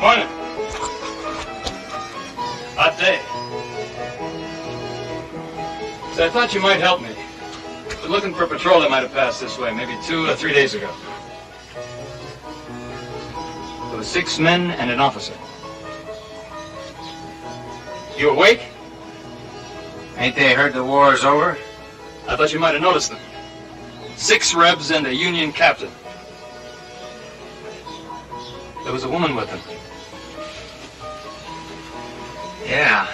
Morning. Hot day. So I thought you might help me. Been looking for a patrol that might have passed this way, maybe 2 or 3 days ago. There were 6 men and an officer. You awake? Ain't they heard the war's over? I thought you might have noticed them. 6 Rebs and a Union captain. There was a woman with them. Yeah,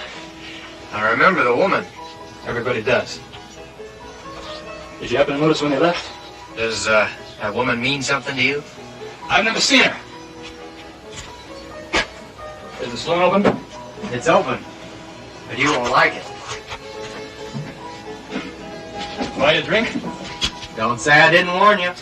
I remember the woman. Everybody does. Did you happen to notice when they left? Does that woman mean something to you? I've never seen her. Is the saloon open? It's open, but you won't like it. Buy a drink? Don't say I didn't warn you.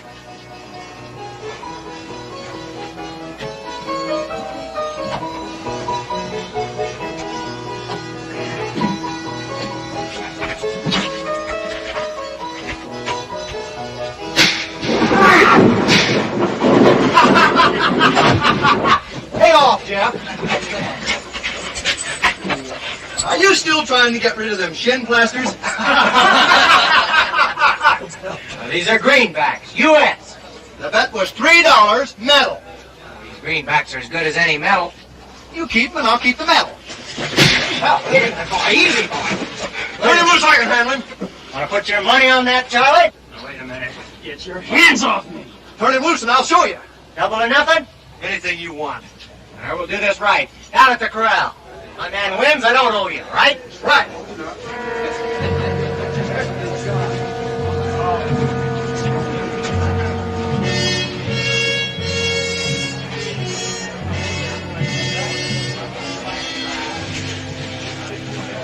Hey off, Jeff. Are you still trying to get rid of them shin plasters? These are greenbacks, U.S. The bet was $3 metal. These greenbacks are as good as any metal. You keep them and I'll keep the metal. Easy, boy. Put him loose, I can handle him. Want to put your money on that, Charlie? Now, wait a minute. Get your hands off me. Turn him loose and I'll show you. Double or nothing? Anything you want. I will do this right. Down at the corral. My man wins, I don't owe you, right? Right.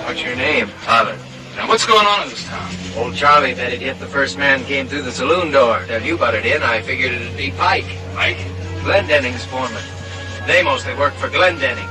What's your name? Tyler. Now, what's going on in this town? Old Charlie bet he'd hit the first man came through the saloon door. Till you butted in, I figured it'd be Pike. Mike? Glendenning's foreman. They mostly work for Glendenning.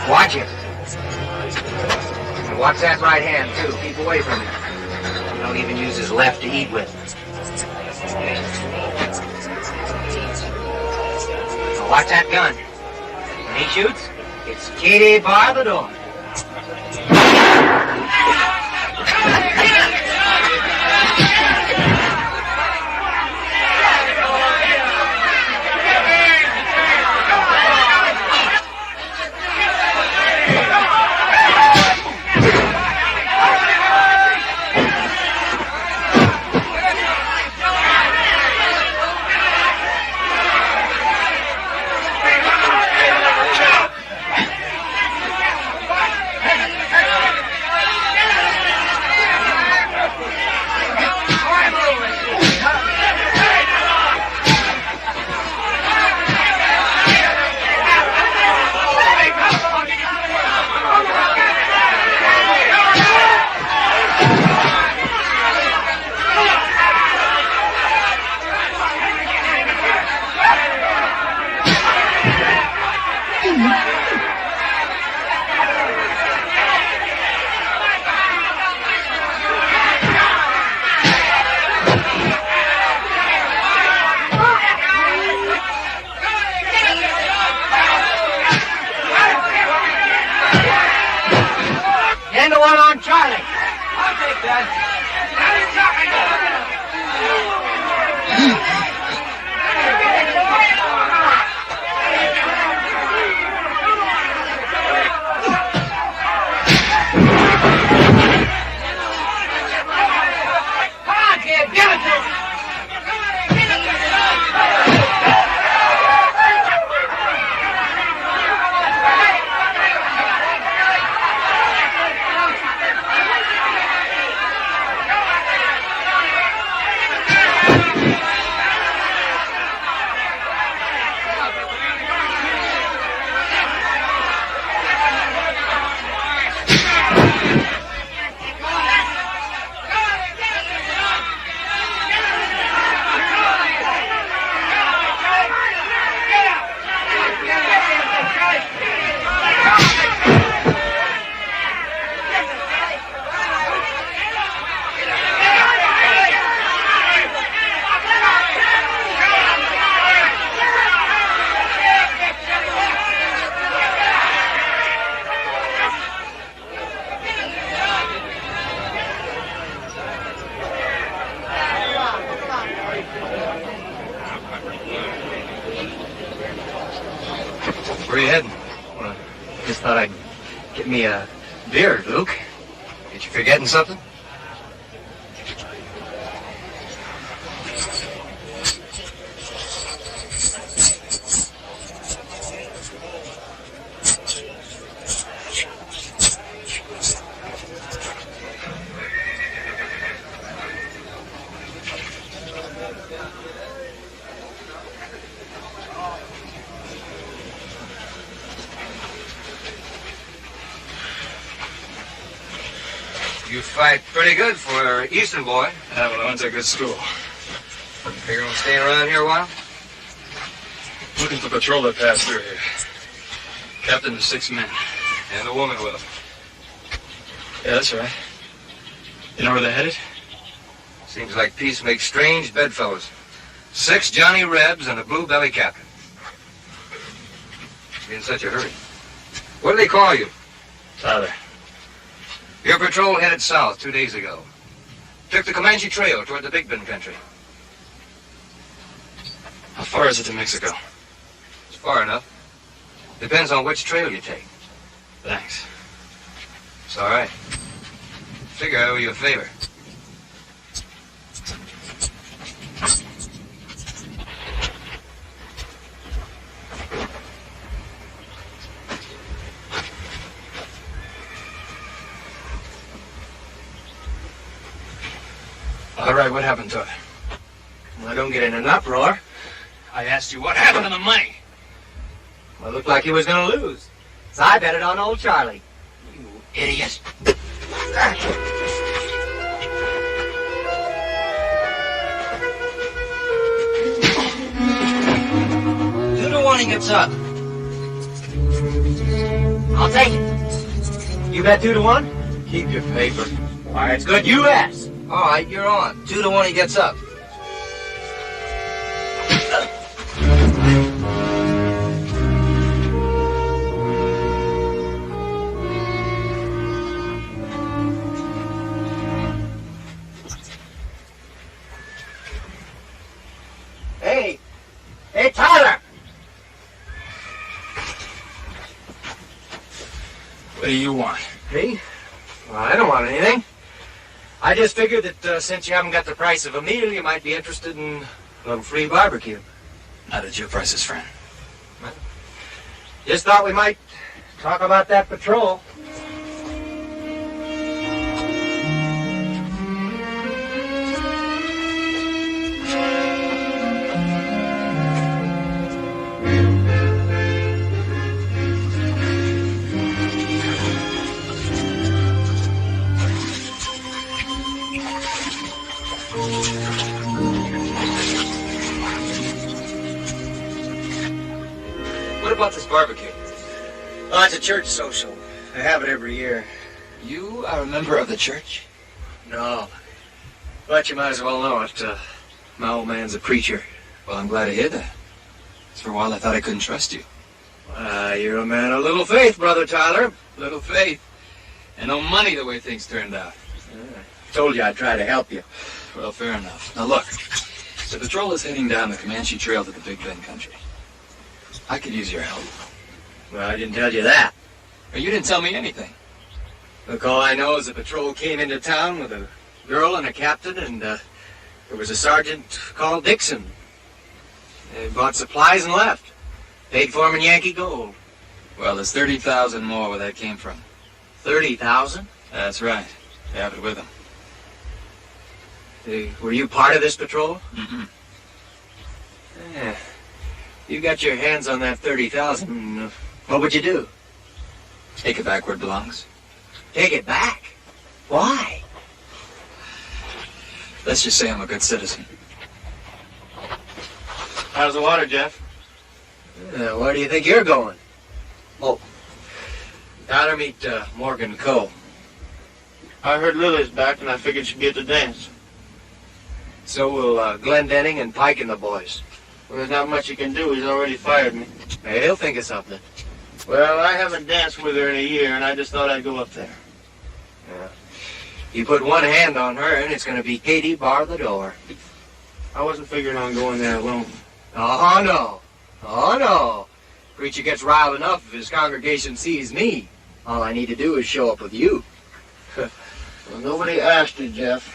Watch it. And watch that right hand, too. Keep away from him. Don't even use his left to eat with. Now watch that gun. When he shoots, it's Kitty bar the door. And the one on Charlie. I'll take that. Come on, kid, give it to him. Where are you heading? Well, just thought I'd get me a beer, Luke. Ain't you forgetting something? You fight pretty good for an Eastern boy. Yeah, well, I went to a good school. Figure on staying around here a while? Looking for patrol that passed through here. Captain of 6 men. And a woman with him. Yeah, that's right. You know where they're headed? Seems like peace makes strange bedfellows. 6 Johnny Rebs and a blue belly captain. Be in such a hurry. What do they call you? Tyler. Your patrol headed south 2 days ago. Took the Comanche Trail toward the Big Bend country. How far is it to Mexico? It's far enough. Depends on which trail you take. Thanks. It's all right. Figure I owe you a favor. All right, what happened to it? Well, don't get in an uproar. I asked you what happened to the money. Well, it looked like he was going to lose. So I bet it on old Charlie. You idiot. 2 to 1 he gets up. I'll take it. You bet 2 to 1? Keep your paper. Why, it's good you asked. All right, you're on. 2 to 1 he gets up. Hey, Tyler! What do you want? Me? Well, I don't want anything. I just figured that since you haven't got the price of a meal, you might be interested in a little free barbecue. Not at your prices, friend. Just thought we might talk about that patrol. What about this barbecue? Oh, it's a church social. I have it every year. You are a member of the church? No. But you might as well know it. My old man's a preacher. Well, I'm glad to hear that. 'Cause for a while I thought I couldn't trust you. You're a man of little faith, Brother Tyler. Little faith. And no money the way things turned out. Told you I'd try to help you. Well, fair enough. Now look, the patrol is heading down the Comanche Trail to the Big Bend country. I could use your help. Well, I didn't tell you that. Or you didn't tell me anything. Look, all I know is the patrol came into town with a girl and a captain, and there was a sergeant called Dixon. They bought supplies and left. Paid for 'em in Yankee gold. Well, there's 30,000 more where that came from. 30,000? That's right. They have it with them. Were you part of this patrol? Mm-mm. Yeah. You got your hands on that 30,000. What would you do? Take it back where it belongs. Take it back? Why? Let's just say I'm a good citizen. How's the water, Jeff? Where do you think you're going? Oh, Tyler, meet Morgan Coe. I heard Lily's back, and I figured she'd be at the dance. So will Glenn Denning and Pike and the boys. Well, there's not much he can do. He's already fired me. Hey, he'll think of something. Well, I haven't danced with her in a year, and I just thought I'd go up there. Yeah. You put one hand on her, and it's going to be Katie bar the door. I wasn't figuring on going there alone. Oh, no. Oh, no. Preacher gets riled enough if his congregation sees me. All I need to do is show up with you. Well, nobody asked you, Jeff.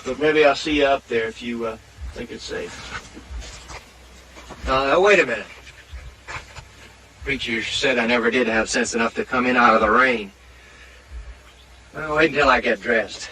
But maybe I'll see you up there if you think it's safe. Wait a minute. Preacher said I never did have sense enough to come in out of the rain. Well, wait until I get dressed.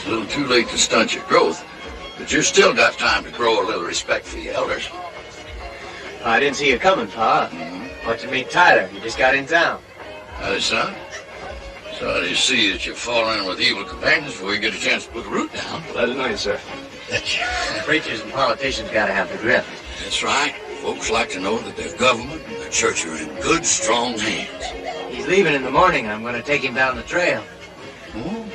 A little too late to stunt your growth, but you still got time to grow a little respect for your elders. I didn't see you coming, Pa. Want to meet Tyler? You just got in town. Howdy, son. Sorry to see that you're falling in with evil companions before you get a chance to put the root down. Glad to know you, sir. Preachers and politicians gotta have the grip. That's right. Folks like to know that their government and their church are in good, strong hands. He's leaving in the morning. I'm gonna take him down the trail. Oh?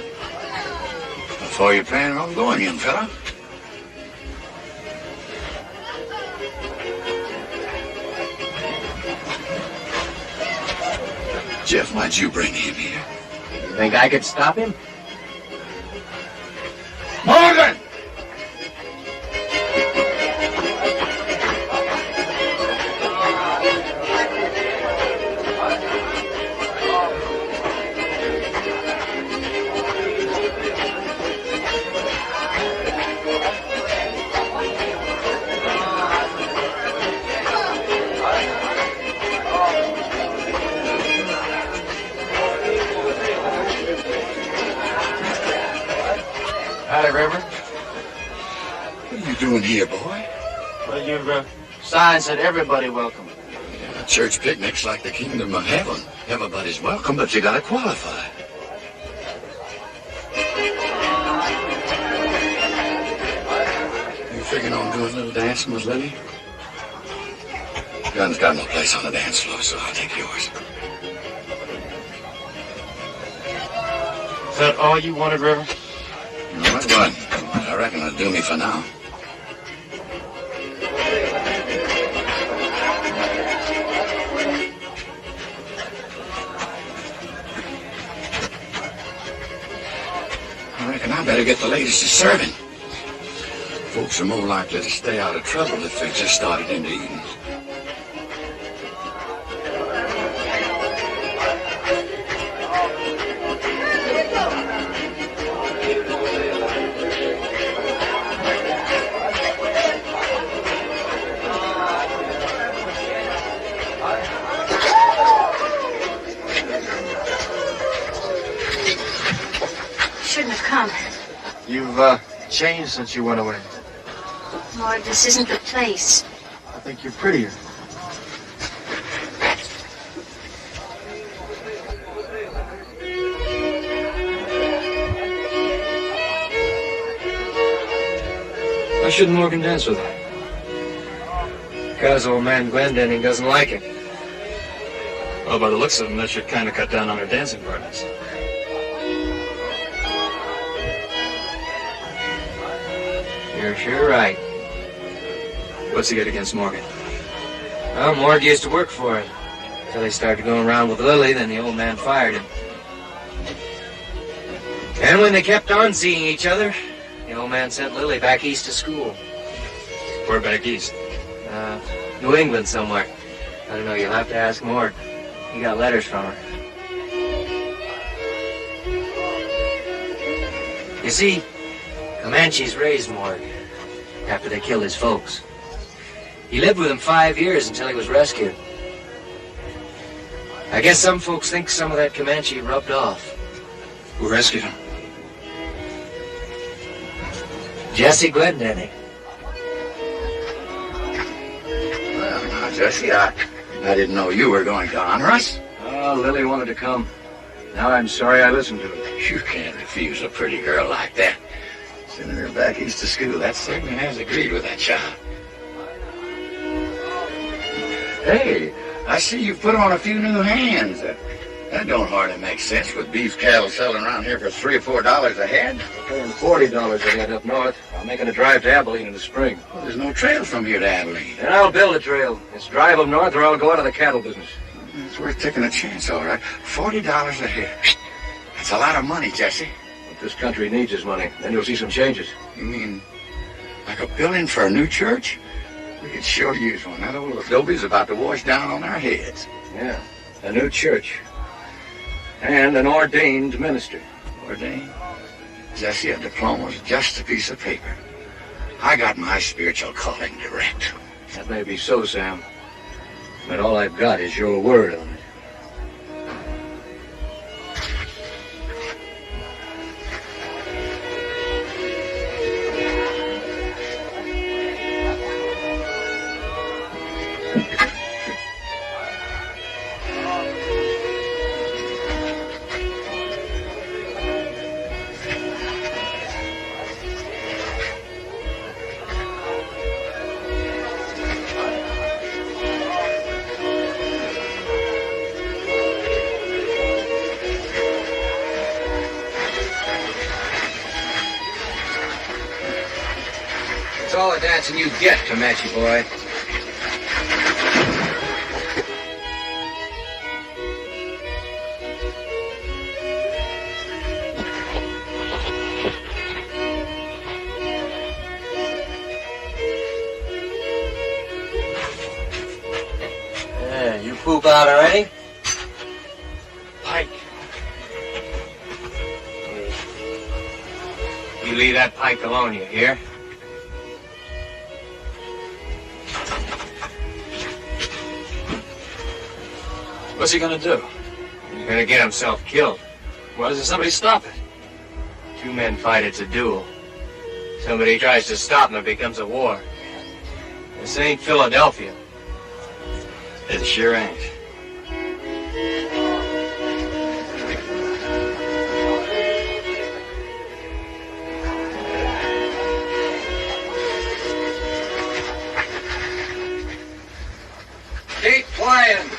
How far you planning on going, young fella? Jeff, why'd you bring him here? You think I could stop him? Morgan! Howdy, Reverend. What are you doing here, boy? Well, your sign said everybody welcome. Yeah, church picnic's like the kingdom of heaven. Everybody's welcome, but you gotta qualify. You figuring on doing a little dancing with Lily? Gun's got no place on the dance floor, so I'll take yours. Is that all you wanted, Reverend? No, it wasn't. I reckon it'll do me for now. I reckon I better get the ladies to serving. Folks are more likely to stay out of trouble if they just started into eating. Shouldn't have come. You've changed since you went away. Lord, this isn't the place. I think you're prettier. Why shouldn't Morgan dance with her? Because old man Glendenning doesn't like it. Well, by the looks of them, that should kind of cut down on her dancing partners. You're sure right. What's he got against Morgan? Well, Morg used to work for him. Until he started going around with Lily, then the old man fired him. And when they kept on seeing each other, the old man sent Lily back east to school. We're back east. New England somewhere. I don't know, you'll have to ask Morg. He got letters from her. You see, Comanches raised Morg after they killed his folks. He lived with them 5 years until he was rescued. I guess some folks think some of that Comanche rubbed off. Who rescued him? Jesse Glendenning. Well, now, Jesse, I didn't know you were going to honor us. Oh, Lily wanted to come. Now I'm sorry I listened to her. You can't refuse a pretty girl like that. Sending her back east to school, that certainly has agreed with that child. Hey, I see you put on a few new hands. That don't hardly make sense with beef cattle selling around here for $3 or $4 a head. Paying $40 a head up north. I'm making a drive to Abilene in the spring. Well, there's no trail from here to Abilene. And I'll build a trail. It's drive up north or I'll go out of the cattle business. It's worth taking a chance, all right. $40 a head. That's a lot of money, Jesse. What this country needs is money. Then you'll see some changes. You mean like a building for a new church? We could sure use one. That old adobe's about to wash down on our heads. Yeah, a new church. And an ordained minister. Ordained? Jesse, a diploma's just a piece of paper. I got my spiritual calling direct. That may be so, Sam. But all I've got is your word on it. It's all the dancing you get, Comanche boy. Yeah, you poop out already? Pike. You leave that Pike alone, you hear? What's he gonna do? He's gonna get himself killed. Why doesn't somebody stop it? Two men fight, it's a duel. Somebody tries to stop him, it becomes a war. This ain't Philadelphia. It sure ain't. Keep playing.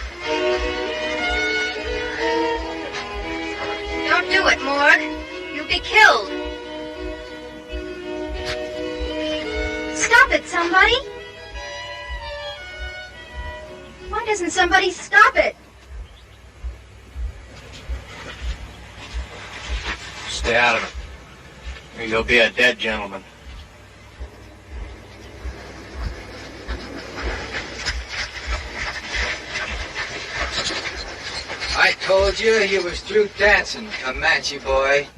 Don't do it, Morg. You'll be killed. Stop it, somebody. Why doesn't somebody stop it? Stay out of it. Or you'll be a dead gentleman. I told you you was through dancing, Comanche boy.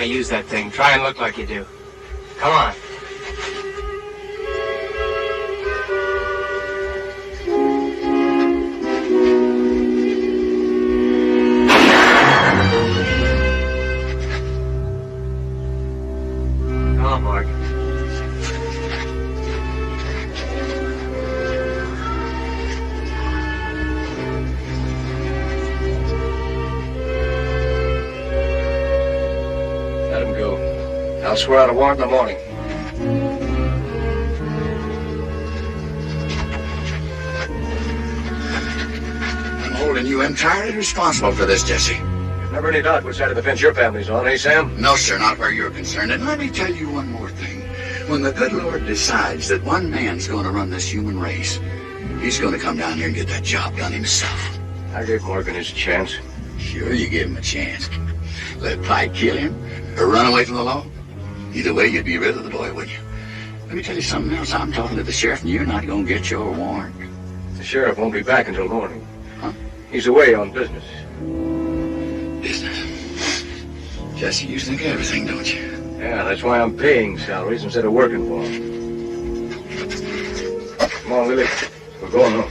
To use that thing. Try and look like you do. Come on. Come on, Mark. I'll swear out a warrant in the morning. I'm holding you entirely responsible for this, Jesse. There's never any doubt which side of the fence your family's on, eh, Sam? No, sir, not where you're concerned. And let me tell you one more thing. When the good Lord decides that one man's going to run this human race, he's going to come down here and get that job done himself. I gave Morgan his chance. Sure, you gave him a chance. Let Pike kill him or run away from the law. Either way, you'd be rid of the boy, wouldn't you? Let me tell you something else. I'm talking to the sheriff, and you're not going to get your warrant. The sheriff won't be back until morning. Huh? He's away on business. Business. Jesse, you think of everything, don't you? Yeah, that's why I'm paying salaries instead of working for him. Come on, Willie. We're going home.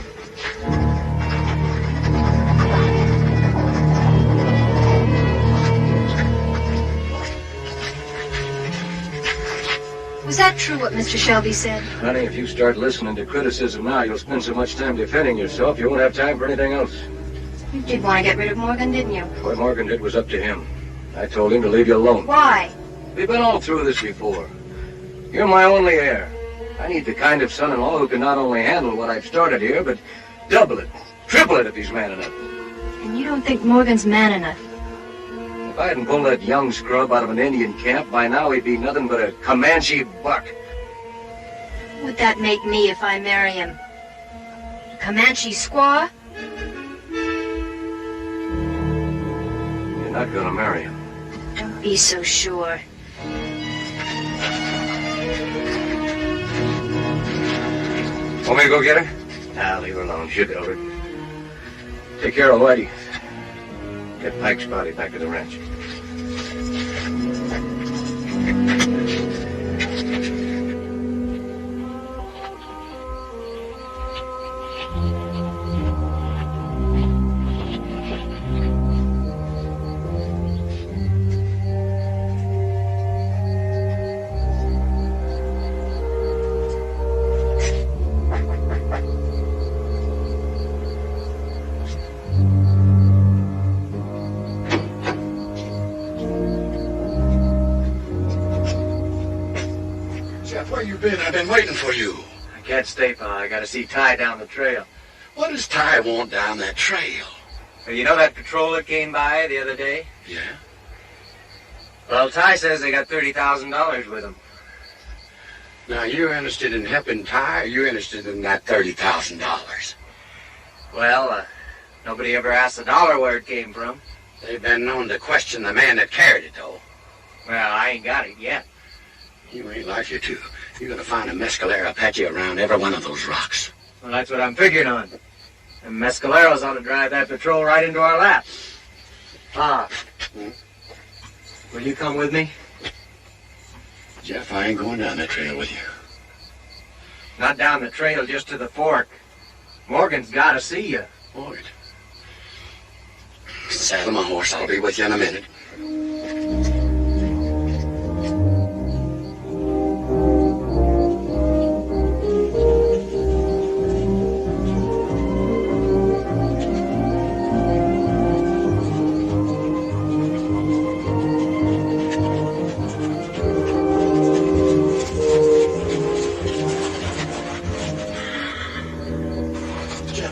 Was that true what Mr. Shelby said? Honey, if you start listening to criticism now, you'll spend so much time defending yourself, you won't have time for anything else. You did want to get rid of Morgan, didn't you? What Morgan did was up to him. I told him to leave you alone. Why? We've been all through this before. You're my only heir. I need the kind of son-in-law who can not only handle what I've started here, but double it, triple it if he's man enough. And you don't think Morgan's man enough? If I hadn't pulled that young scrub out of an Indian camp, by now he'd be nothing but a Comanche buck. What would that make me if I marry him? A Comanche squaw? You're not gonna marry him. Don't be so sure. Want me to go get her? Nah, leave her alone. She'll get over it. Take care of Whitey. Get Pike's body back to the ranch. Where you been? I've been waiting for you. I can't stay, Pa. I gotta see Ty down the trail. What does Ty want down that trail? You know that patrol that came by the other day? Yeah? Well, Ty says they got $30,000 with them. Now, you're interested in helping Ty, or you're interested in that $30,000? Well, nobody ever asked the dollar where it came from. They've been known to question the man that carried it, though. Well, I ain't got it yet. You ain't likely to. You're gonna find a mescalero Apache around every one of those rocks. Well, that's what I'm figuring on. And mescaleros ought to drive that patrol right into our lap. Pa, will you come with me? Jeff, I ain't going down that trail with you. Not down the trail, just to the fork. Morgan's got to see you. Morgan. Saddle my horse. I'll be with you in a minute.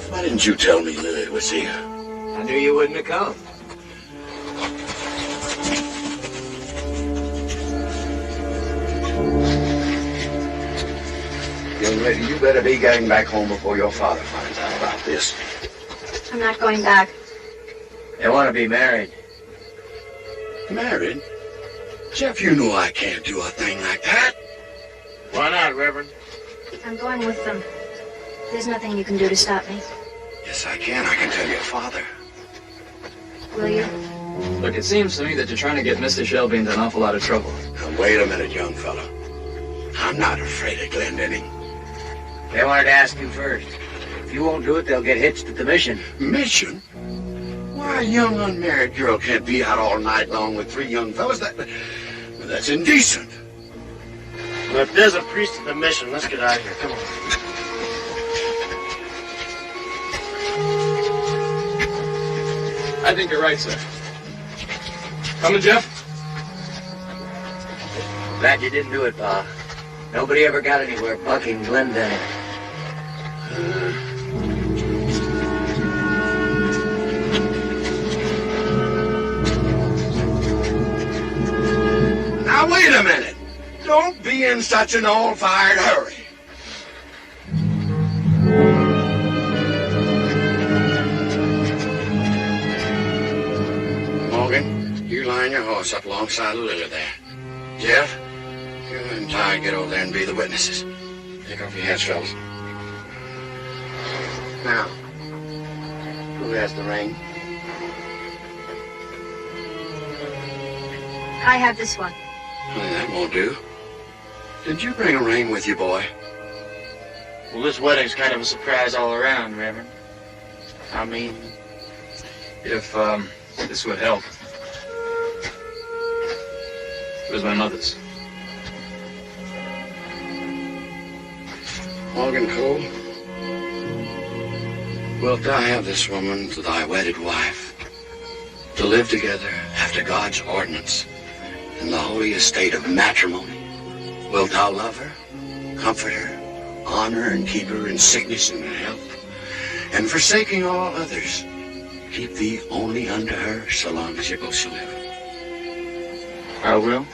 Why didn't you tell me Lily was here? I knew you wouldn't have come. Young lady, you better be getting back home before your father finds out about this. I'm not going back. They want to be married. Married? Jeff, you know I can't do a thing like that. Why not, Reverend? I'm going with them. There's nothing you can do to stop me. Yes, I can. I can tell your father. Will you? Look, it seems to me that you're trying to get Mr. Shelby into an awful lot of trouble. Now, wait a minute, young fella. I'm not afraid of Glendinning. They wanted to ask you first. If you won't do it, they'll get hitched at the mission. Mission? Why, a young unmarried girl can't be out all night long with three young fellas. That's indecent. Well, if there's a priest at the mission, let's get out of here. Come on. I think you're right, sir. Coming, Jeff? Glad you didn't do it, Pa. Nobody ever got anywhere bucking Glendinning. Now, wait a minute. Don't be in such an all-fired hurry. Morgan, you line your horse up alongside of Lily there. Jeff, you and and Ty get over there and be the witnesses. Take off your hats, fellas. Now, who has the ring? I have this one. Well, that won't do. Did you bring a ring with you, boy? Well, this wedding's kind of a surprise all around, Reverend. I mean... If, this would help. It was my mother's. Morgan Cole, wilt thou have this woman to thy wedded wife, to live together after God's ordinance in the holy estate of matrimony? Wilt thou love her, comfort her, honor and keep her in sickness and in health, and forsaking all others, keep thee only unto her so long as you both shall live? I will.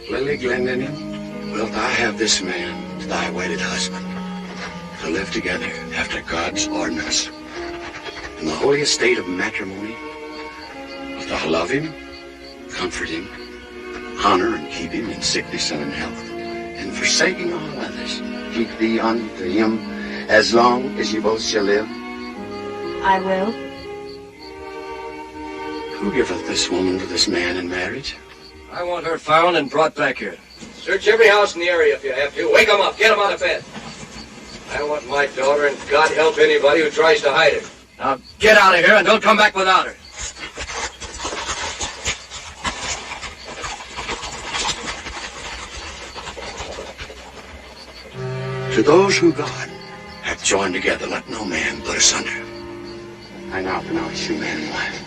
Lily Glendinning, wilt thou have this man to thy wedded husband, to live together after God's ordinance in the holy estate of matrimony? Wilt thou love him, comfort him, honor and keep him in sickness and in health, and forsaking all others, keep thee unto him as long as you both shall live? I will. Who giveth this woman to this man in marriage? I want her found and brought back here. Search every house in the area if you have to. Wake them up. Get them out of bed. I want my daughter, and God help anybody who tries to hide it. Now get out of here and don't come back without her. To those who God hath joined together, let no man put asunder. I now pronounce you man and wife.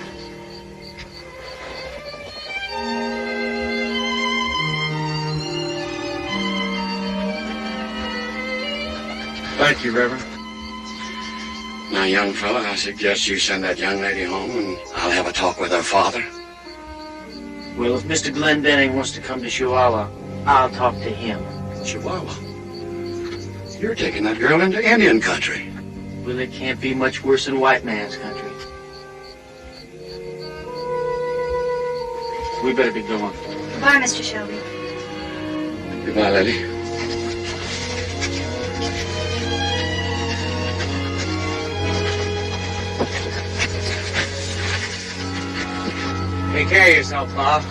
Thank you, Reverend. Now, young fella, I suggest you send that young lady home, and I'll have a talk with her father. Well, if Mr. Glendinning wants to come to Chihuahua, I'll talk to him. Chihuahua? You're taking that girl into Indian country. Well, it can't be much worse than white man's country. We better be going. Goodbye, Mr. Shelby. Goodbye, lady. Take care of yourself, Bob.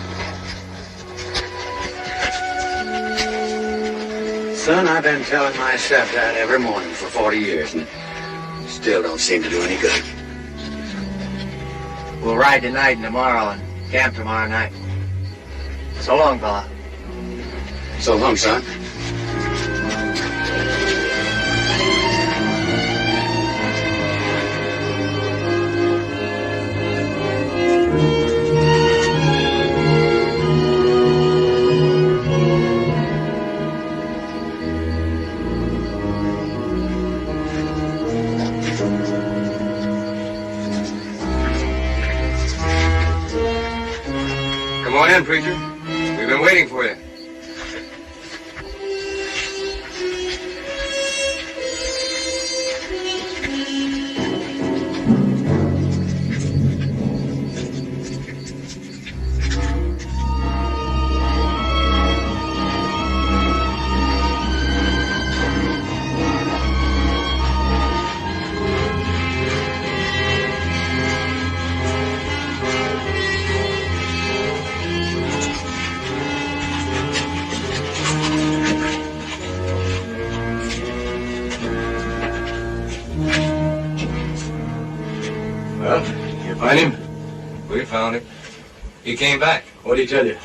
Son, I've been telling myself that every morning for 40 years, and still don't seem to do any good. We'll ride tonight and tomorrow and camp tomorrow night. So long, fella. So long, son. Come on in, preacher. We've been waiting for you. Well, you find him? We found him. He came back. What'd he tell you?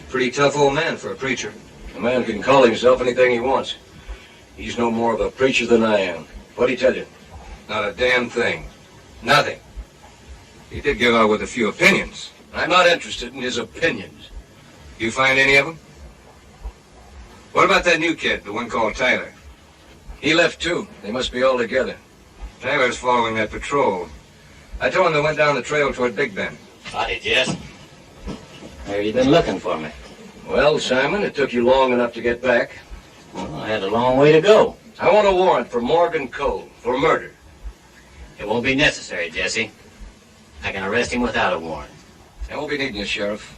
Pretty tough old man for a preacher. A man can call himself anything he wants. He's no more of a preacher than I am. What'd he tell you? Not a damn thing. Nothing. He did give out with a few opinions. I'm not interested in his opinions. You find any of them? What about that new kid, the one called Tyler? He left too. They must be all together. Tyler's following that patrol. I told him they went down the trail toward Big Bend. Howdy, Jess. Have you been looking for me? Well, Simon, it took you long enough to get back. Well, I had a long way to go. I want a warrant for Morgan Cole for murder. It won't be necessary, Jesse. I can arrest him without a warrant. I won't be needing you, Sheriff.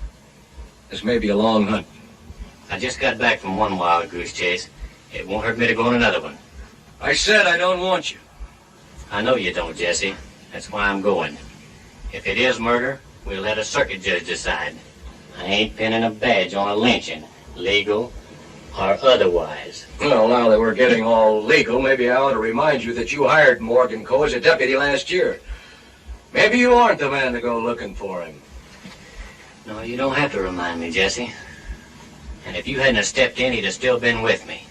This may be a long hunt. I just got back from one wild goose chase. It won't hurt me to go on another one. I said I don't want you. I know you don't, Jesse. That's why I'm going. If it is murder, we'll let a circuit judge decide. I ain't pinning a badge on a lynching, legal or otherwise. Well, now that we're getting all legal, maybe I ought to remind you that you hired Morgan Coe as a deputy last year. Maybe you aren't the man to go looking for him. No, you don't have to remind me, Jesse. And if you hadn't have stepped in, he'd have still been with me.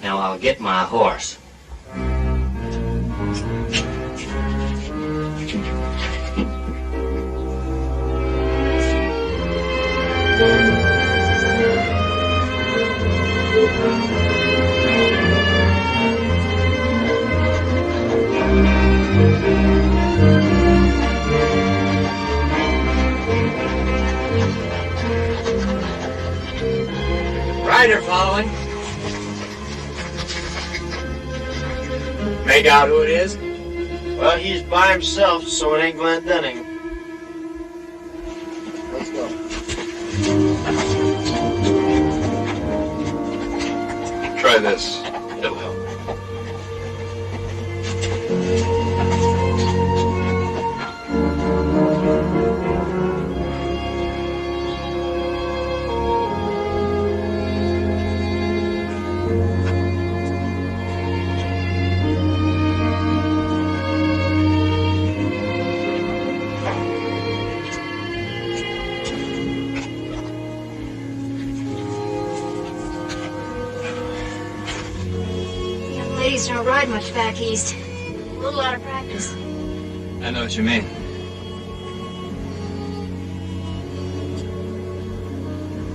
Now I'll get my horse. Rider following. Make out who it is? Well, he's by himself, so it ain't Glenn Dunning. Let's go. Try this. It'll help. Ladies don't ride much back east. A little out of practice. I know what you mean.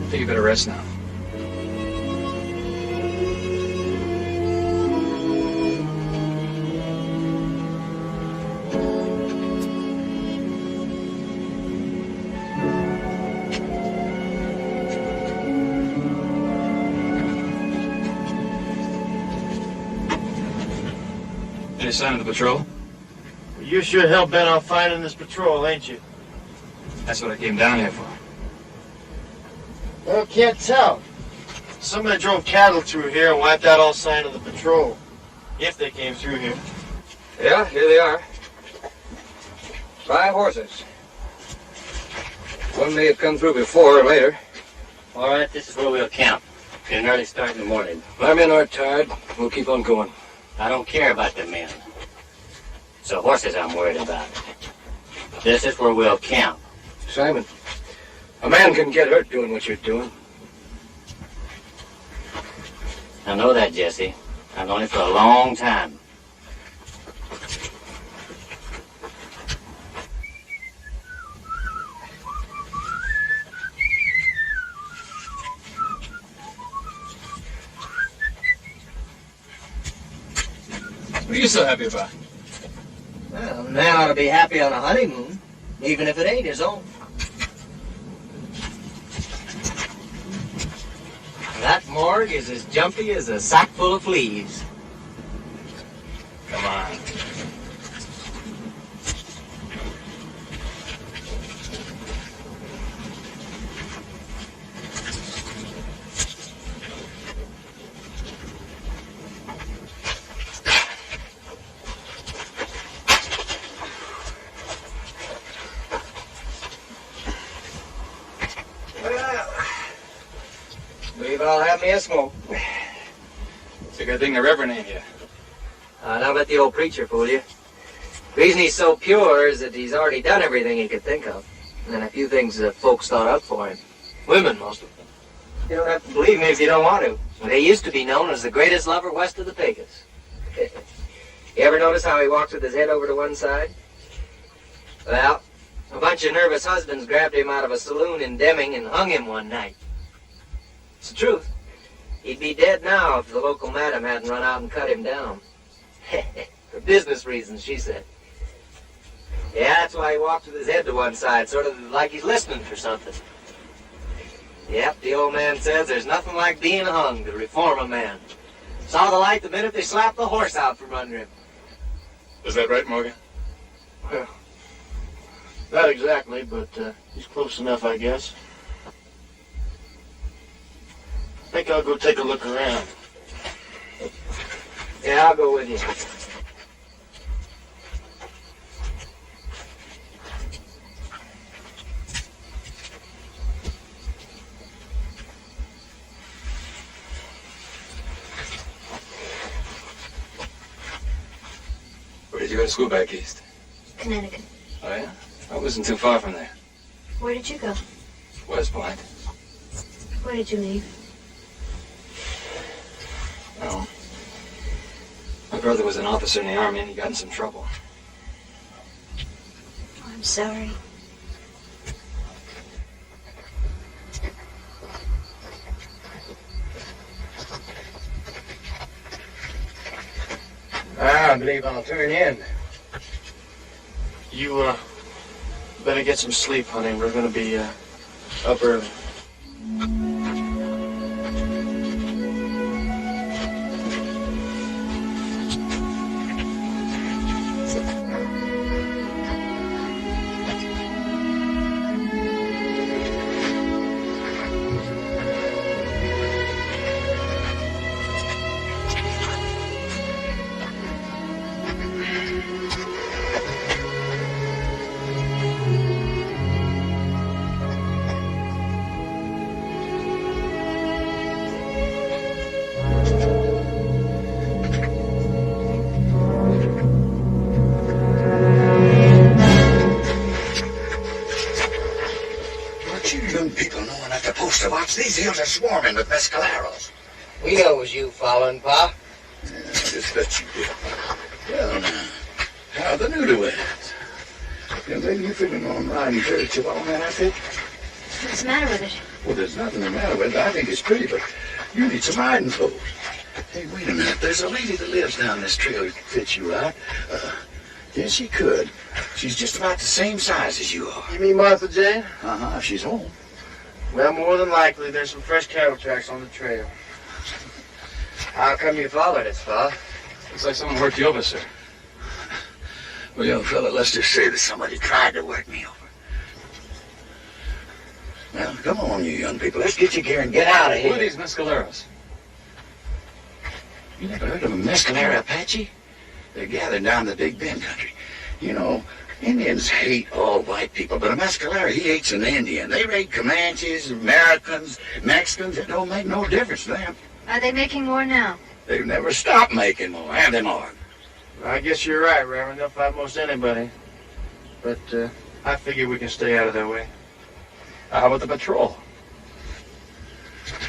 I think you better rest now. Any sign of the patrol? You're sure hell-bent on finding this patrol, ain't you? That's what I came down here for. Well, can't tell. Somebody drove cattle through here and wiped out all sign of the patrol. If they came through here. Yeah, here they are. 5 horses. One may have come through before or later. All right, this is where we'll camp. Get an early start in the morning. My men aren't tired. We'll keep on going. I don't care about the men. It's the horses I'm worried about. This is where we'll camp. Simon, a man can get hurt doing what you're doing. I know that, Jesse. I've known it for a long time. What are you so happy about? Well, a man ought to be happy on a honeymoon, even if it ain't his own. That morgue is as jumpy as a sack full of fleas. Come on. Believe I'll have me a smoke. It's a good thing the Reverend ain't here. Don't let the old preacher fool you. The reason he's so pure is that he's already done everything he could think of. And a few things folks thought up for him. Women, most of them. You don't have to believe me if you don't want to. They used to be known as the greatest lover west of the Pecos. You ever notice how he walks with his head over to one side? Well, a bunch of nervous husbands grabbed him out of a saloon in Deming and hung him one night. It's the truth. He'd be dead now if the local madam hadn't run out and cut him down. For business reasons, she said. Yeah, that's why he walks with his head to one side, sort of like he's listening for something. Yep, the old man says there's nothing like being hung to reform a man. Saw the light the minute they slapped the horse out from under him. Is that right, Morgan? Well, not exactly, but he's close enough, I guess. think I'll go take a look around. Yeah, I'll go with you. Where did you go to school back east? Connecticut. Oh, yeah? I wasn't too far from there. Where did you go? West Point. Where did you leave? Well, my brother was an officer in the Army and he got in some trouble. Oh, I'm sorry. I believe I'll turn in. You, better get some sleep, honey. We're gonna be, up early. These hills are swarming with mescaleros. We know it was you following, Pa. Yeah, I just bet you did. Well, now, how the noodle is? Young lady, you feeling all right and very chill on that outfit? What's the matter with it? Well, there's nothing the matter with it. I think it's pretty, but you need some riding clothes. Hey, wait a minute. There's a lady that lives down this trail who could fit you right. Yes, she could. She's just about the same size as you are. You mean Martha Jane? Uh-huh, she's home. Well, more than likely, there's some fresh cattle tracks on the trail. How come you followed us, Pa? Looks like someone worked you over, sir. Well, young fella, let's just say that somebody tried to work me over. Well, come on, you young people. Let's get your gear and get out of Who are here. these mescaleros? You never heard of a mescalero Apache? They're gathered down the Big Bend country. You know, Indians hate all white people, but a mescalero, he hates an Indian. They raid Comanches, Americans, Mexicans. It don't make no difference to them. Are they making war now? They've never stopped making more, have they, Mark? I guess you're right, Reverend. They'll fight most anybody. But, I figure we can stay out of their way. How about the patrol?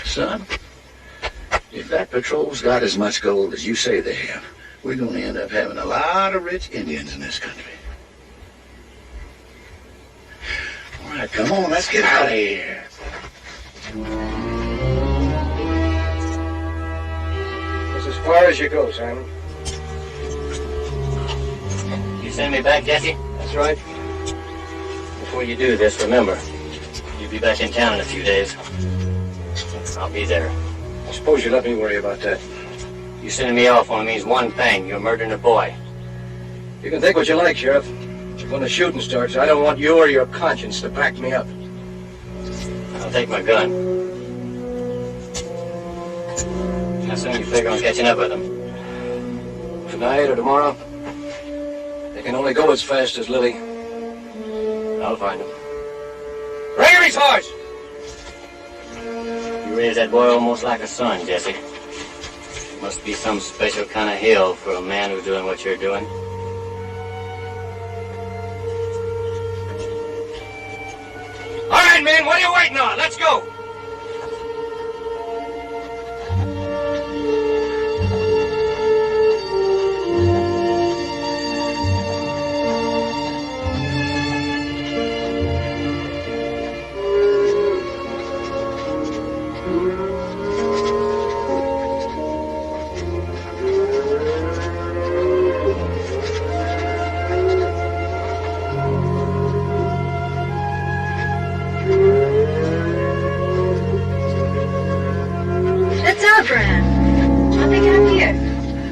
Son, if that patrol's got as much gold as you say they have, we're going to end up having a lot of rich Indians in this country. All right, come on, let's get out of here. That's as far as you go, Simon. You send me back, Jesse? That's right. Before you do this, remember, you'll be back in town in a few days. I'll be there. I suppose you let me worry about that. You sending me off only means one thing. You're murdering a boy. You can think what you like, Sheriff. But when the shooting starts, I don't want you or your conscience to back me up. I'll take my gun. How soon you figure on catching up with them? Tonight or tomorrow? They can only go as fast as Lily. I'll find them. Bring her his horse! You raised that boy almost like a son, Jesse. Must be some special kind of hell for a man who's doing what you're doing. All right, men, what are you waiting on? Let's go!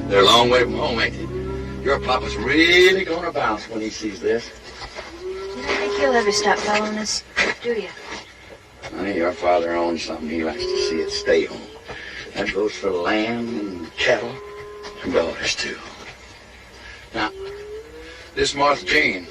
They're a long way from home, ain't they? Your papa's really gonna bounce when he sees this. You don't think he'll ever stop following us, do you? Honey, your father owns something. He likes to see it stay home. That goes for land and cattle and daughters, too. Now, this Martha Jane,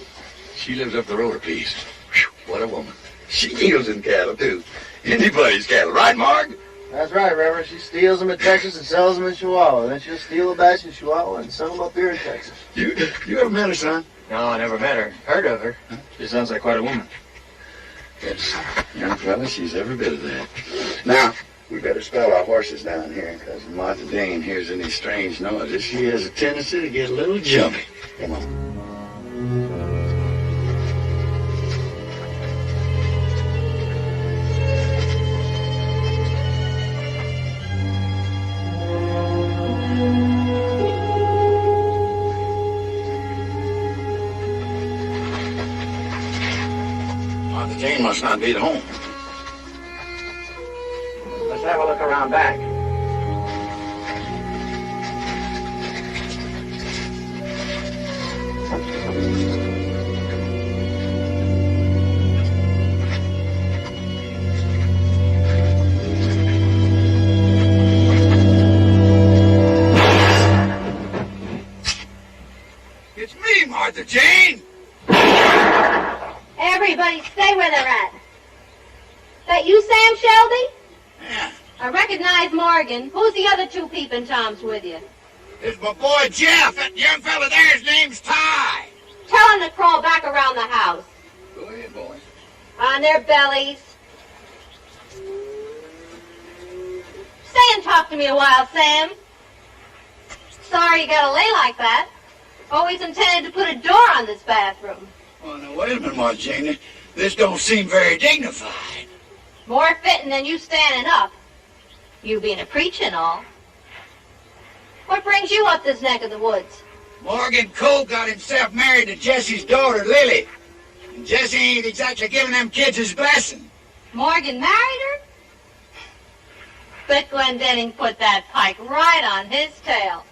she lives up the road a piece. Whew, what a woman. She deals in cattle, too. Anybody's cattle. Right, Marg? That's right, Reverend. She steals them in Texas and sells them in Chihuahua. Then she'll steal a batch in Chihuahua and sell them up here in Texas. You ever met her, son? No, I never met her. Heard of her. She sounds like quite a woman. Yes, young fella, she's every bit of that. Now, we better spell our horses down here, because Martha Jane hears any strange noises. She has a tendency to get a little jumpy. Come on. Martha Jane must not be at home. Let's have a look around back. It's me, Martha Jane! Everybody stay where they're at. That you, Sam Shelby? Yeah. I recognize Morgan. Who's the other two peeping toms with you? It's my boy Jeff. That young fella there, his name's Ty. Tell them to crawl back around the house. Go ahead, boy. On their bellies. Stay and talk to me a while, Sam. Sorry you gotta lay like that. Always intended to put a door on this bathroom. Oh, now, wait a minute, Martha Jane. This don't seem very dignified. More fitting than you standing up. You being a preacher and all. What brings you up this neck of the woods? Morgan Cole got himself married to Jesse's daughter, Lily. And Jesse ain't exactly giving them kids his blessing. Morgan married her? Bet Glendenning put that pike right on his tail.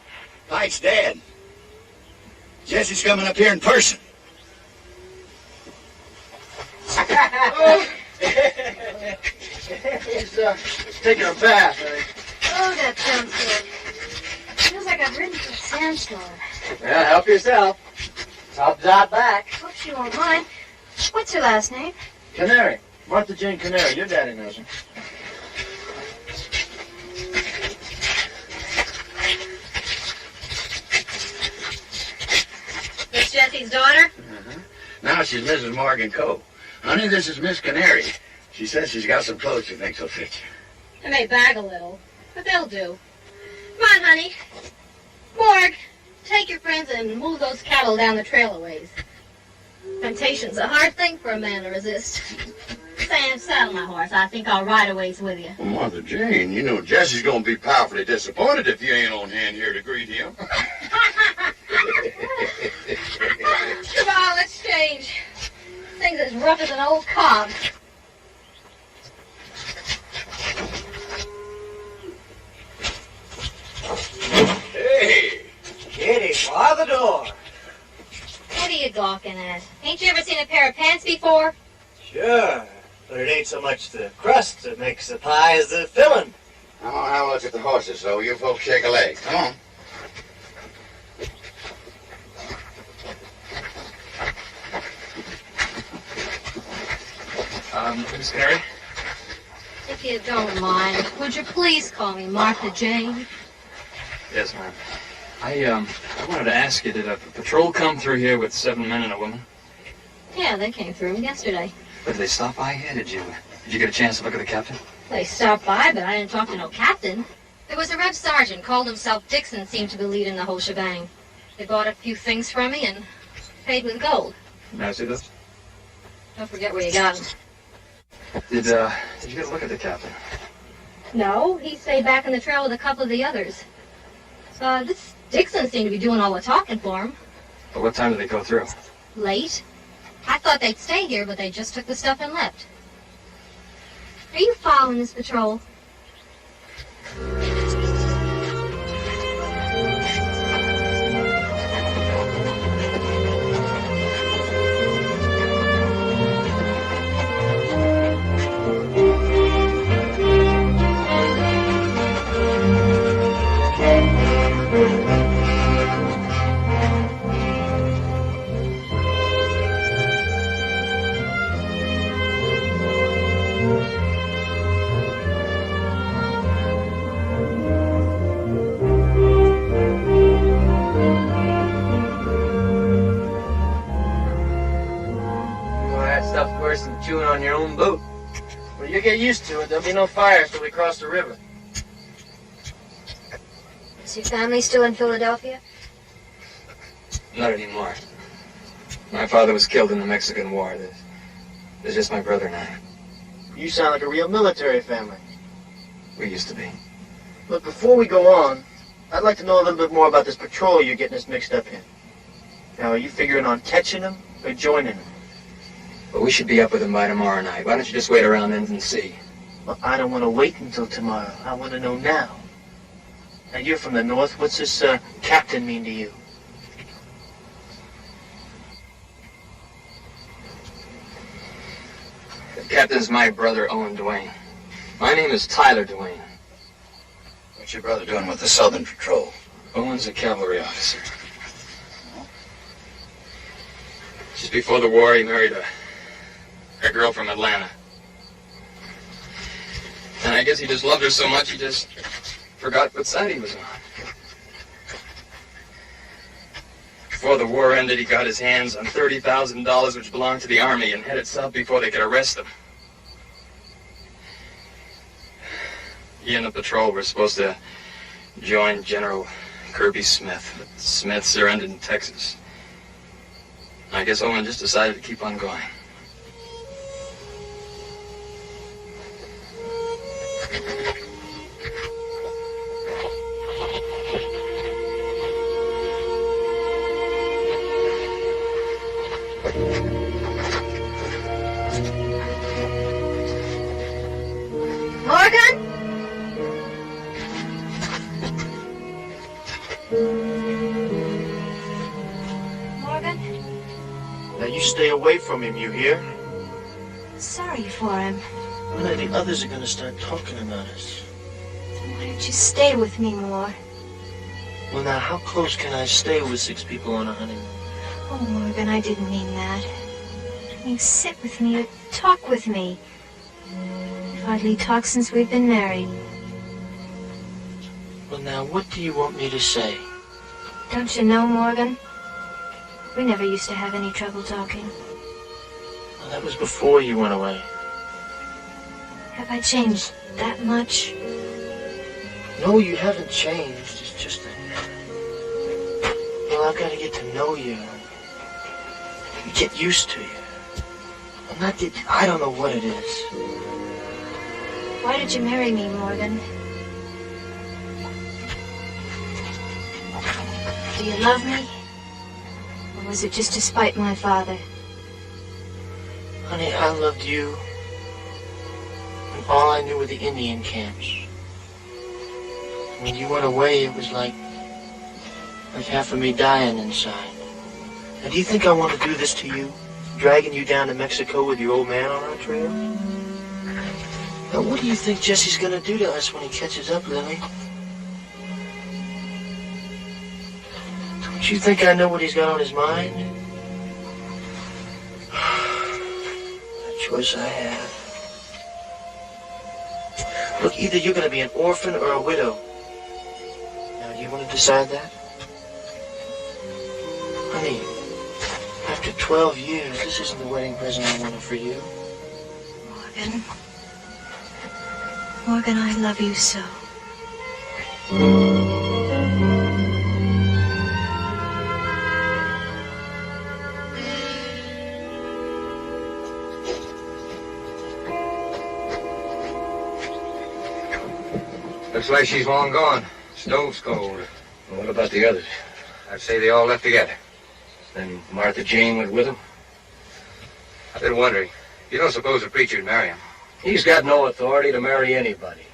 Pike's dead. Jesse's coming up here in person. He's taking a bath, I think. Oh, that sounds good. Feels like I've ridden through a sandstorm. Yeah, help yourself. Top dot back. Hope she won't mind. What's her last name? Canary. Martha Jane Canary. Your daddy knows her. Miss Jesse's daughter? Now she's Mrs. Morgan Cole. Honey, this is Miss Canary. She says she's got some clothes she thinks will fit you. They may bag a little, but they'll do. Come on, honey. Morg, take your friends and move those cattle down the trail a ways. Temptation's a hard thing for a man to resist. Sam, saddle my horse. I think I'll ride a ways with you. Well, Martha Jane, you know Jesse's gonna be powerfully disappointed if you ain't on hand here to greet him. Come on, let's change. Things as rough as an old cob. Hey! Kitty, bar the door. What are you gawking at? Ain't you ever seen a pair of pants before? Sure, but it ain't so much the crust that makes the pie as the filling. I want to have a look at the horses, so you folks shake a leg. Come on. Miss Canary? If you don't mind, would you please call me Martha Jane? Yes, ma'am. I wanted to ask you, did a patrol come through here with 7 men and a woman? Yeah, they came through yesterday. But did they stop by here? Did you get a chance to look at the captain? They stopped by, but I didn't talk to no captain. There was a Rev Sergeant, called himself Dixon, seemed to be leading the whole shebang. They bought a few things from me and paid with gold. May I see this? Don't forget where you got them. Did you get a look at the captain? No, he stayed back in the trail with a couple of the others. This Dixon seemed to be doing all the talking for him. But what time did they go through? Late. I thought they'd stay here, but they just took the stuff and left. Are you following this patrol? That stuff's worse than chewing on your own boot. Well, you get used to it. There'll be no fires till we cross the river. Is your family still in Philadelphia? Not anymore. My father was killed in the Mexican War. There's just my brother and I. You sound like a real military family. We used to be. Look, before we go on, I'd like to know a little bit more about this patrol you're getting us mixed up in. Now, are you figuring on catching them or joining them? But we should be up with him by tomorrow night. Why don't you just wait around then and see? Well, I don't want to wait until tomorrow. I want to know now. Now, you're from the north. What's this captain mean to you? The captain's my brother, Owen Duane. My name is Tyler Duane. What's your brother doing with the Southern Patrol? Owen's a cavalry officer. Just before the war, he married a girl from Atlanta. And I guess he just loved her so much, he just forgot what side he was on. Before the war ended, he got his hands on $30,000 which belonged to the Army and headed south before they could arrest him. He and the patrol were supposed to join General Kirby Smith, but Smith surrendered in Texas. I guess Owen just decided to keep on going. Morgan? Morgan? Now, you stay away from him, you hear? Sorry for him. Well, now, the others are going to start talking about us. Why don't you stay with me more? Well, now, how close can I stay with 6 people on a honeymoon? Oh, Morgan, I didn't mean that. I mean, sit with me or talk with me. We've hardly talked since we've been married. Well, now, what do you want me to say? Don't you know, Morgan? We never used to have any trouble talking. Well, that was before you went away. Have I changed that much? No, you haven't changed. It's just that... Well, I've got to get to know you. Get used to you. I'm not get... I don't know what it is. Why did you marry me, Morgan? Do you love me? Or was it just to spite my father? Honey, I loved you. And all I knew were the Indian camps. When you went away, it was like half of me dying inside. Now, do you think I want to do this to you? Dragging you down to Mexico with your old man on our trail? Now, what do you think Jesse's going to do to us when he catches up, Lily? Don't you think I know what he's got on his mind? That choice I have. Look, either you're going to be an orphan or a widow. Now, do you want to decide that? Honey, after 12 years, this isn't the wedding present I wanted for you. Morgan. Morgan, I love you so. Looks like she's long gone. Stove's cold. Well, what about the others? I'd say they all left together. Then Martha Jane went with him? I've been wondering. You don't suppose a preacher'd marry him? He's got no authority to marry anybody.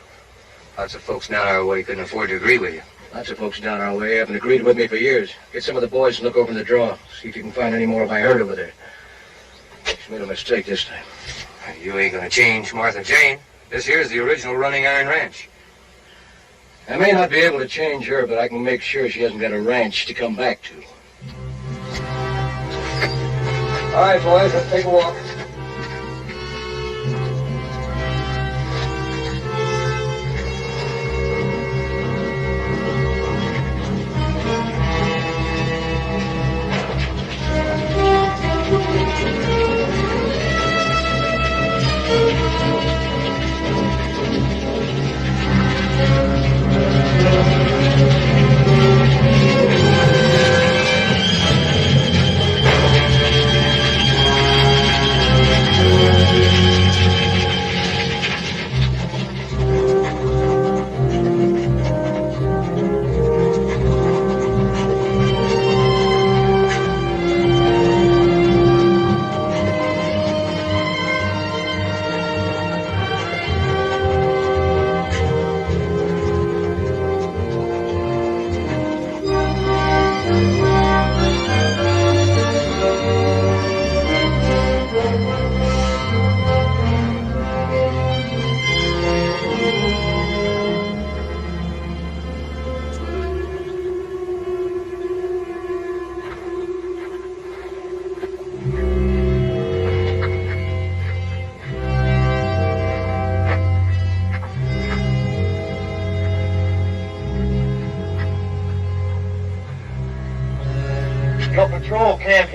Lots of folks down our way couldn't afford to agree with you. Lots of folks down our way haven't agreed with me for years. Get some of the boys to look over in the drawer. See if you can find any more of I heard over there. She made a mistake this time. You ain't gonna change Martha Jane. This here's the original Running Iron Ranch. I may not be able to change her, but I can make sure she hasn't got a ranch to come back to. All right, boys, let's take a walk.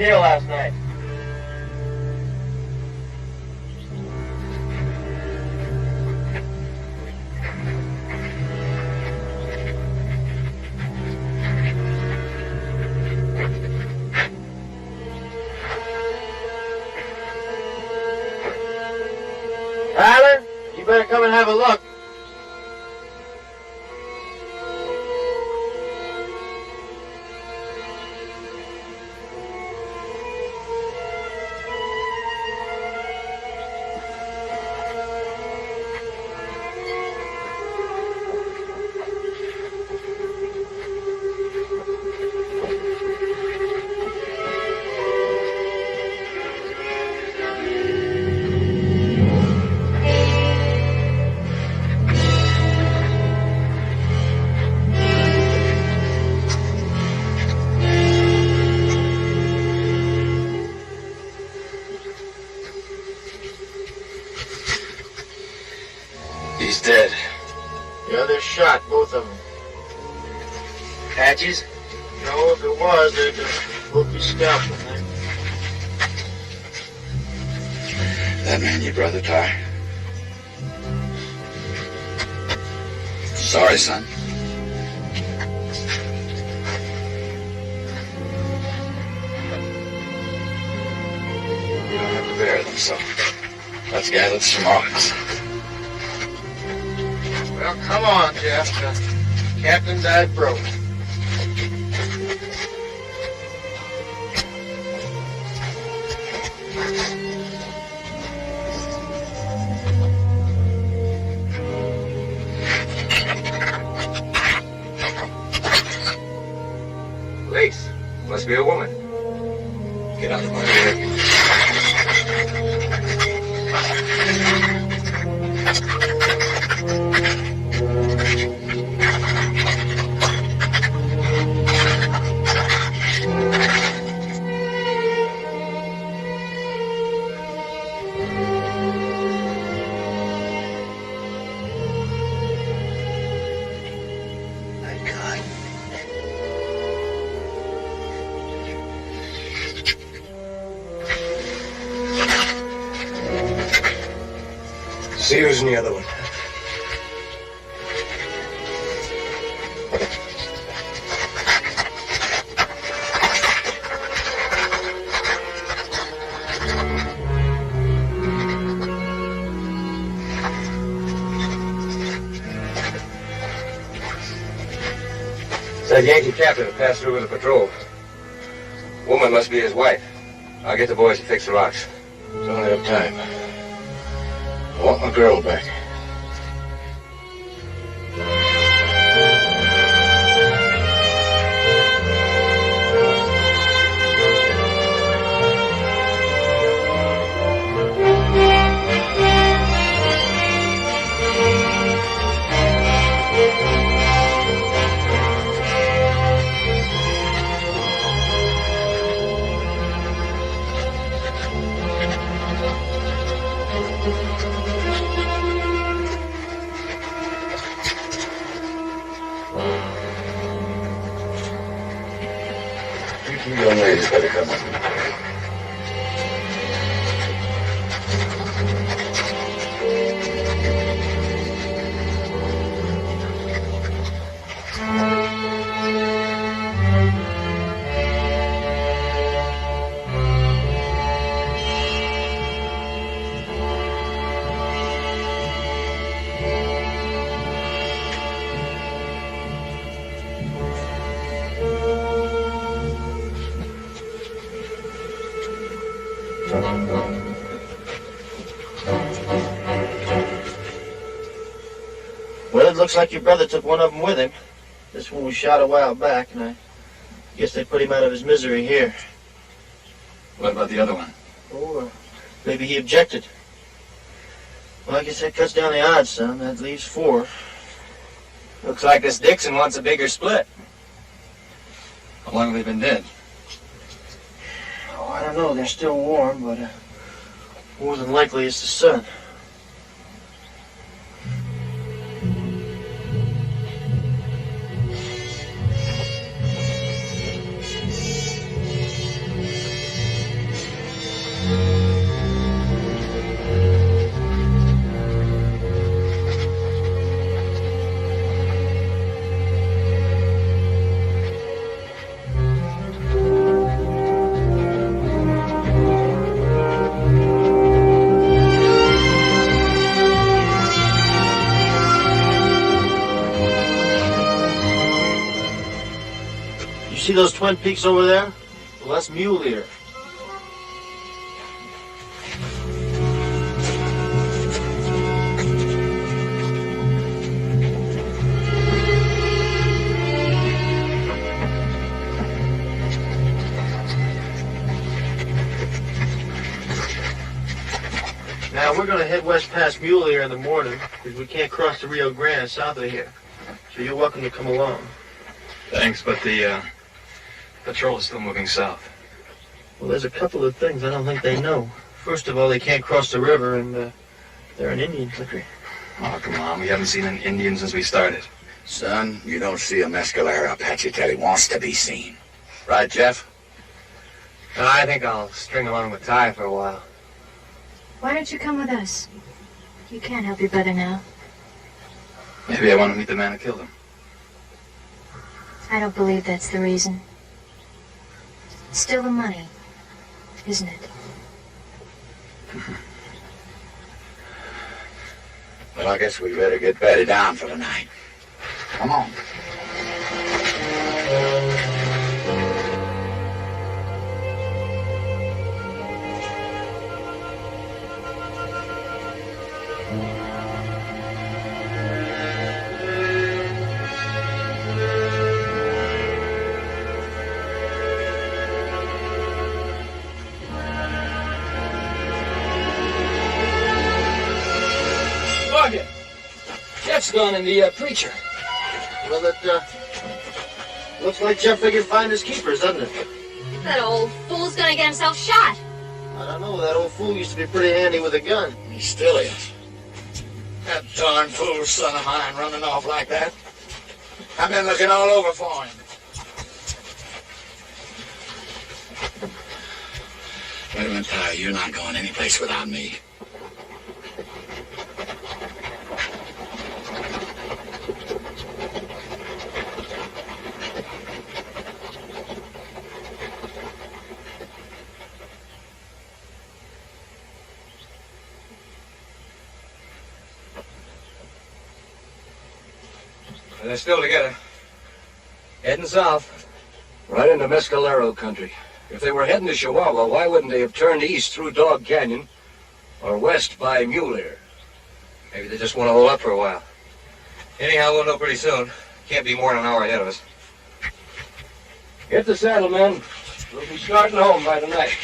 here last night? Tyler, you better come and have a look. He's dead. Yeah, they're shot, both of them. Patches? No, if it was, they'd both be scalped, I think. That man your brother, Ty? Sorry, son. You don't have to bury them, so let's gather some organs. Well, come on, Jeff. The captain died broke. Lace. Must be a woman. Get out of my way. See who's in the other one. That Yankee captain that passed through with a patrol. Woman must be his wife. I'll get the boys to fix the rocks. Don't have time. I want my girl back. You young ladies better come with me. Well, it looks like your brother took one of them with him. This one was shot a while back, and I guess they put him out of his misery here. What about the other one? Oh, maybe he objected. Well, I guess that cuts down the odds, son. That leaves 4. Looks like this Dixon wants a bigger split. How long have they been dead? Oh, I don't know. They're still warm, but more than likely it's the sun. see those twin peaks over there? Well, that's Mule Ear. Now, we're going to head west past Mule Ear in the morning because we can't cross the Rio Grande south of here. So you're welcome to come along. Thanks, but the patrol is still moving south. Well, there's a couple of things I don't think they know. First of all, they can't cross the river, and they're in Indian country. Oh, come on. We haven't seen an Indian since we started. Son, you don't see a mescalero Apache till he wants to be seen. Right, Jeff? I think I'll string along with Ty for a while. Why don't you come with us? You can't help your brother now. Maybe I want to meet the man who killed him. I don't believe that's the reason. It's still the money, isn't it? Well, I guess we better get bedded down for the night. Come on. Jeff's gone in the preacher. Well, it looks like Jeff figured find his keepers, doesn't it? That old fool's gonna get himself shot. I don't know. That old fool used to be pretty handy with a gun. He still is. That darn fool son of mine running off like that. I've been looking all over for him. Wait a minute, Ty. You're not going anyplace without me. They're still together. Heading south. Right into Mescalero country. If they were heading to Chihuahua, why wouldn't they have turned east through Dog Canyon or west by Mule Ear? Maybe they just want to hold up for a while. Anyhow, we'll know pretty soon. Can't be more than an hour ahead of us. Get the saddle, men. We'll be starting home by tonight.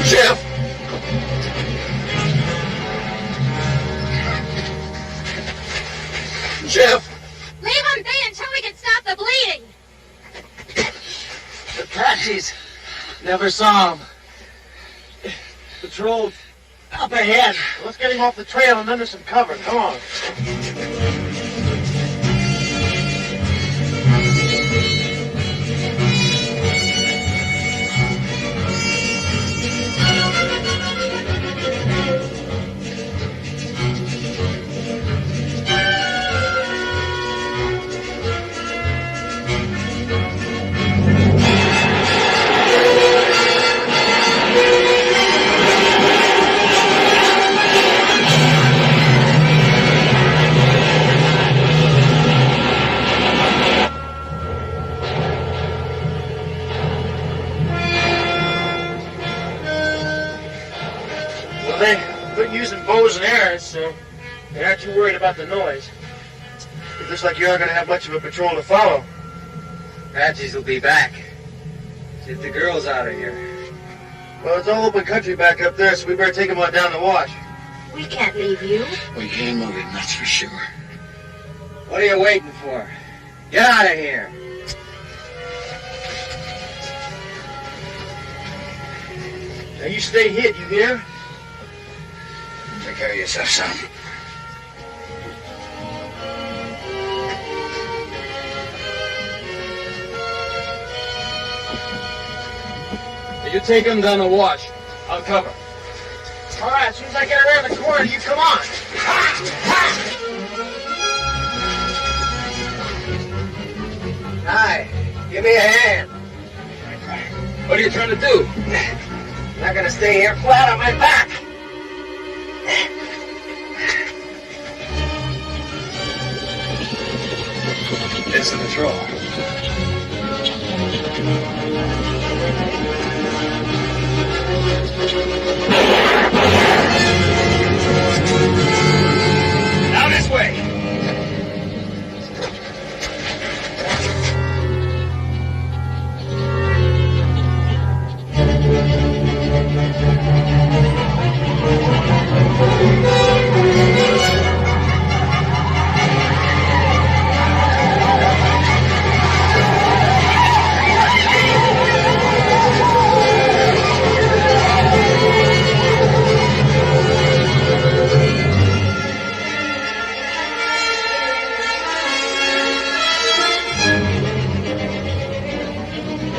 Jeff! Jeff! Leave him be until we can stop the bleeding. The Apaches. Never saw him. Patrol up ahead. Let's get him off the trail and under some cover. Come on. They're using bows and arrows, so they aren't too worried about the noise. It looks like you aren't going to have much of a patrol to follow. Apaches will be back. Get the girls out of here. Well, it's all open country back up there, so we better take him on down the wash. We can't leave you. We can't move him, that's for sure. What are you waiting for? Get out of here. Now you stay hid, you hear? Take care of yourself, son. You take him down the wash. I'll cover. All right, as soon as I get around the corner, you come on. Hi, give me a hand. What are you trying to do? I'm not gonna stay here flat on my back. It's the patrol. Now this way.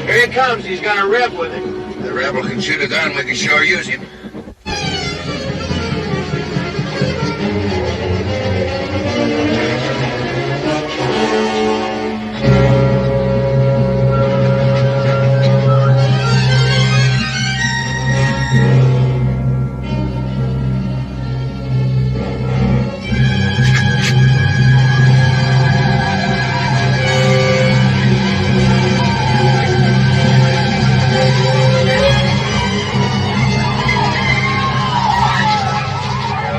Here he comes. He's got a reb with him. The rebel can shoot a gun, we can sure use him.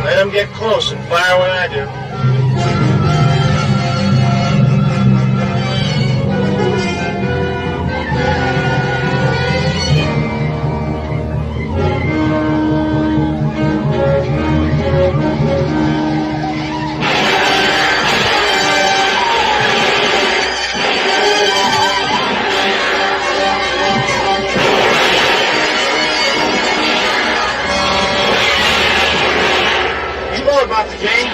Let him get close and fire when I do. You know about the game?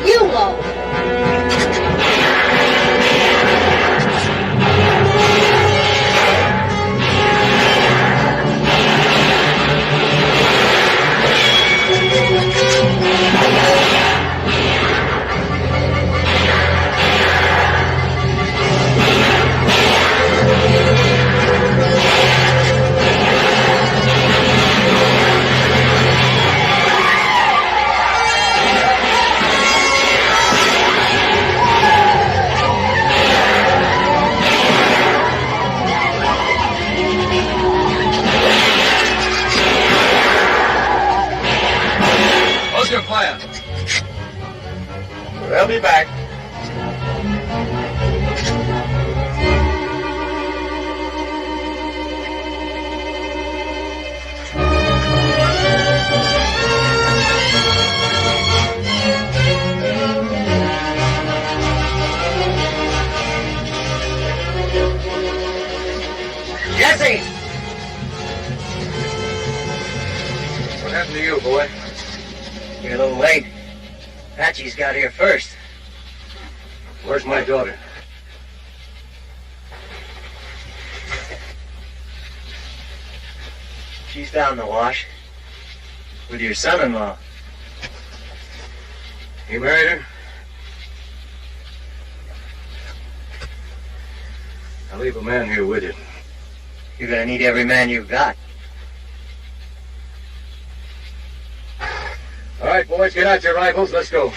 You won't. What's your plan? They'll be back. Jesse! What happened to you, boy? You're a little late. Patchy's got here first. Where's my daughter? She's down the wash. With your son-in-law. You married her? I'll leave a man here with you. You're gonna need every man you've got. All right, boys, get out your rifles. Let's go.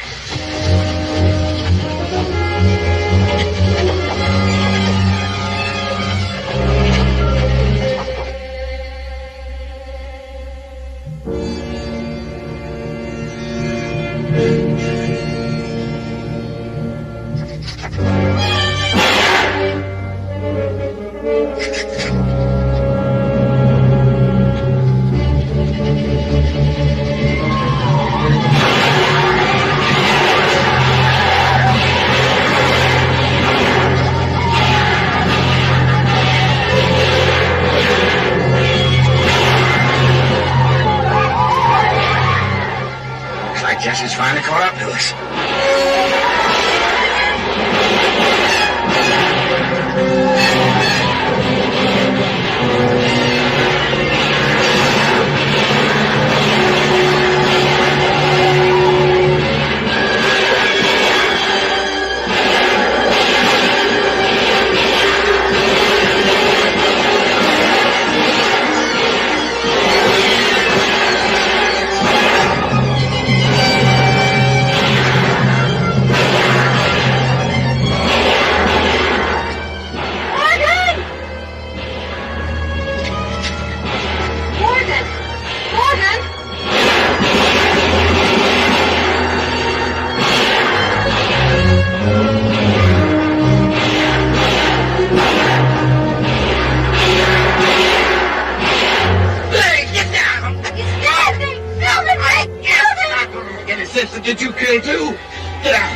She's finally caught up to us. Did you kill too? Get out!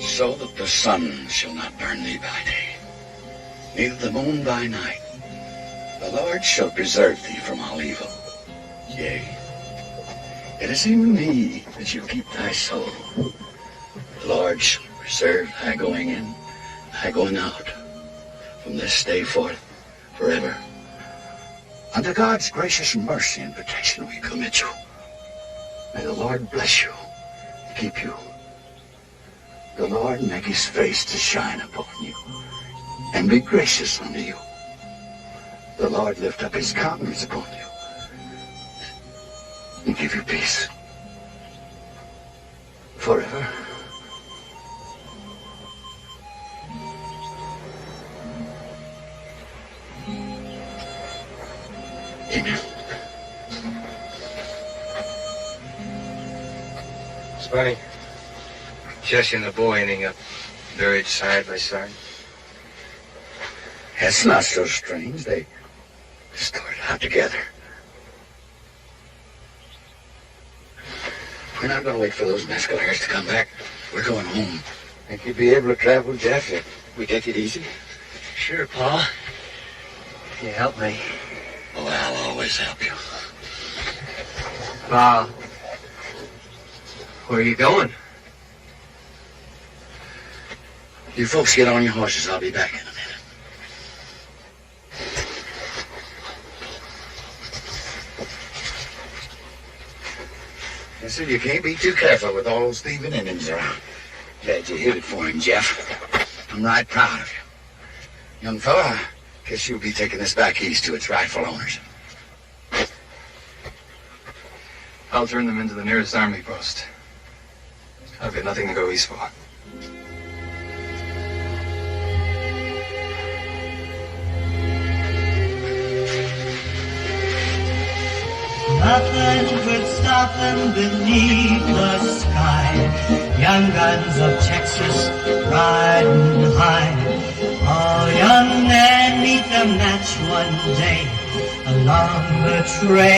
So that the sun shall not burn thee by day, neither the moon by night. The Lord shall preserve thee from all evil. Yea, it is in me that shall keep thy soul. The Lord shall preserve thy going in, thy going out, from this day forth, forever. Unto God's gracious mercy and protection we commit you. May the Lord bless you and keep you. The Lord make his face to shine upon you and be gracious unto you. The Lord lift up his countenance upon you and give you peace forever. Amen. It's funny. Jesse and the boy ending up buried side by side. That's not so strange. They started out together. We're not going to wait for those mescalers to come back. We're going home. Think you'd be able to travel, Jeff, if we take it easy? Sure, Pa. You help me. Oh, I'll always help you. Pa, where are you going? You folks get on your horses. I'll be back in a minute. I said you can't be too careful with all those thieving Indians around. Glad you hid it for him, Jeff. I'm right proud of you. Young fella, I guess you'll be taking this back east to its rightful owners. I'll turn them into the nearest army post. I've got nothing to go east for. Nothing could stop them beneath the sky. Young guns of Texas riding high. All young men meet the match one day along the trail.